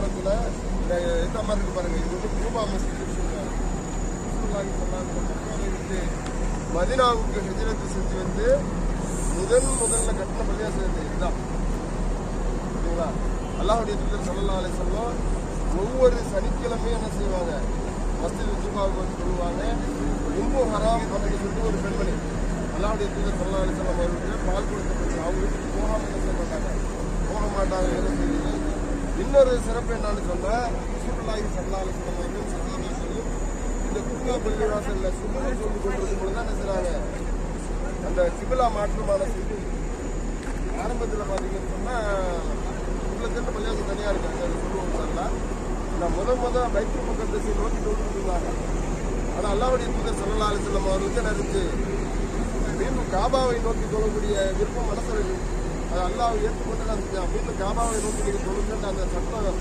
பிரகாரத்தில் இந்த மாதிரி இருக்கு பாருங்க. இது வந்து கூபா மஸ்ஜித் சொல்றாங்க. மதீனாவுக்கு ஹிஜ்ரத் செஞ்சு வந்து முதல்ல கட்டின பள்ளிவாசல் இதுதான். சரிங்களா? அல்லாஹ்வுடைய தூதர் ஸல்லல்லாஹு அலைஹி வஸல்லம் ஒவ்வொரு சனிக்கிழமையும் என்ன செய்வாங்க, மஸ்ஜித் ஜுமாவுக்கு வந்து சொல்லுவாங்க. உம்மு ஹராம் அப்படின்னு சொல்லிட்டு ஒரு பெண்மணி அல்லாஹ்வுடைய தூதர் ஸல்லல்லாஹு அலைஹி வஸல்லம் அவர்களுக்கு பால் கொடுக்கப்பட்டு அவங்களுக்கு போகாமல் என்ன செய்ய மாட்டாங்க. என்ன செய்யுது? இன்னொரு சிறப்பு என்னன்னு சொன்னா, ரசூலுல்லாஹி ஸல்லல்லாஹு அலைஹி வஸல்லம் அவர்கள் சஹாபாக்களும் இந்த குபா பள்ளிவாசல்ல சுபஹ் சொல்லி கொண்டிருக்கும் பொழுது என்ன செய்றாங்க, அந்த கிபிலா மாற்றமான செய்தி ஆரம்பத்தில் பார்த்தீங்கன்னு சொன்னால் உங்களுக்கு பள்ளிவாசல் தனியாக இருக்காங்க. அது சொல்லுவோம் சார்ல நான் முத பைக்கு பக்கம் திசை நோக்கி கொண்டு இருந்தாங்க. ஆனால் அல்லாஹ்வுடைய தூதர் ஸல்லல்லாஹு அலைஹி வஸல்லம் அவர்களுக்கு நினைச்சு மீண்டும் காபாவை நோக்கி தொழக்கூடிய விருப்பம் மனசில் இருக்கு. அது அல்லாஹ் ஏற்றுக்கொண்டு மீண்டும் காபாவை நோக்கி நீங்கள் தொழுங்கன்னு அந்த சட்டம்